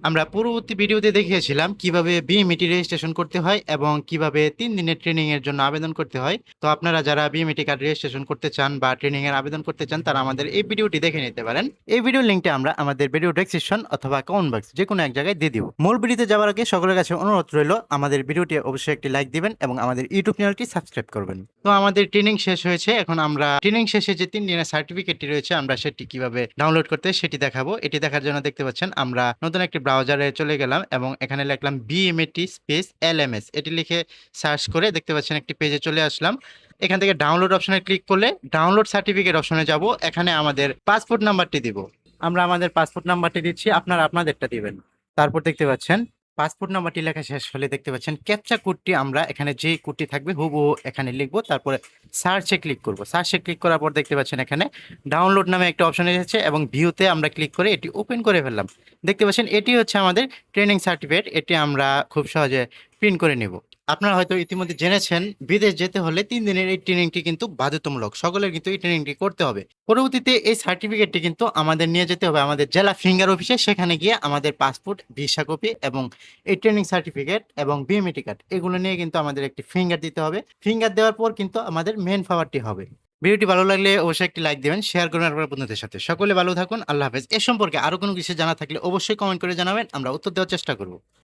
আমরা পূর্ববর্তী ভিডিওতে দেখিয়েছিলাম কিভাবে বিএমইটি রেজিস্ট্রেশন করতে হয় এবং কিভাবে 3 দিনের ট্রেনিং এর জন্য আবেদন করতে হয়। তো আপনারা যারা বিএমইটি কার্ড রেজিস্ট্রেশন করতে চান বা ট্রেনিং এর আবেদন করতে চান তারা আমাদের এই ভিডিওটি দেখে নিতে পারেন। এই ভিডিও লিঙ্কটা আমরা আমাদের ভিডিও ডেসক্রিপশন অথবা কমেন্ট বক্স যে কোনো এক জায়গায় দিয়ে দিব। মূল ভিডিওতে যাওয়ার আগে সকলের কাছে অনুরোধ রইল আমাদের ভিডিওটি অবশ্যই একটি লাইক দিবেন এবং আমাদের ইউটিউব চ্যানেলটি সাবস্ক্রাইব করবেন। তো আমাদের ট্রেনিং শেষ হয়েছে, এখন আমরা ট্রেনিং শেষে যে 3 দিনের সার্টিফিকেটটি রয়েছে আমরা সেটি কিভাবে ডাউনলোড করতে সেটি দেখাবো। এটি দেখার জন্য দেখতে পাচ্ছেন আমরা নতুন একটি ব্রাউজারে চলে গেলাম এবং এখানে লিখলাম বিএমএটি স্পেস এলএমএস, এটি লিখে সার্চ করে দেখতে পাচ্ছেন একটি পেজে চলে আসলাম। এখান থেকে ডাউনলোড অপশনে ক্লিক করলে ডাউনলোড সার্টিফিকেট অপশনে যাব, এখানে আমাদের পাসপোর্ট নাম্বারটি দিব। আমরা আমাদের পাসপোর্ট নাম্বারটি দিচ্ছি, আপনারা আপনাদেরটা দিবেন। তারপর দেখতে পাচ্ছেন পাসপোর্ট নাম্বারটি লেখা শেষ হলে দেখতে পাচ্ছেন ক্যাপচা কোডটি আমরা এখানে যে কোডটি থাকবে হুবহু এখানে লিখবো, তারপরে সার্চে ক্লিক করব। সার্চে ক্লিক করার পর দেখতে পাচ্ছেন এখানে ডাউনলোড নামে একটা অপশন এসেছে এবং ভিউতে আমরা ক্লিক করে এটি ওপেন করে ফেললাম। দেখতে পাচ্ছেন এটি হচ্ছে আমাদের ট্রেনিং সার্টিফিকেট, এটি আমরা খুব সহজে প্রিন্ট করে নেব। আপনারা হয়তো ইতিমধ্যে জেনেছেন বিদেশ যেতে হলে 3 দিনের এই ট্রেনিংটি কিন্তু বাধ্যতামূলক, সকলের কিন্তু এই ট্রেনিংটি করতে হবে। পরবর্তীতে এই সার্টিফিকেটটি কিন্তু আমাদের নিয়ে যেতে হবে আমাদের জেলা ফিঙ্গার অফিসে, সেখানে গিয়ে আমাদের পাসপোর্ট, ভিসা কপি এবং এই ট্রেনিং সার্টিফিকেট এবং বিএমইটি কার্ড এগুলো নিয়ে কিন্তু আমাদের একটি ফিঙ্গার দিতে হবে। ফিঙ্গার দেওয়ার পর কিন্তু আমাদের মেন পাওয়ারটি হবে। ভিডিওটি ভালো লাগলে অবশ্যই একটি লাইক দেবেন, শেয়ার করবেন আপনার বন্ধুদের সাথে। সকলে ভালো থাকুন, আল্লাহ হাফেজ। এ সম্পর্কে আরো কোনো কিছু জানা থাকলে অবশ্যই কমেন্ট করে জানাবেন, আমরা উত্তর দেওয়ার চেষ্টা করব।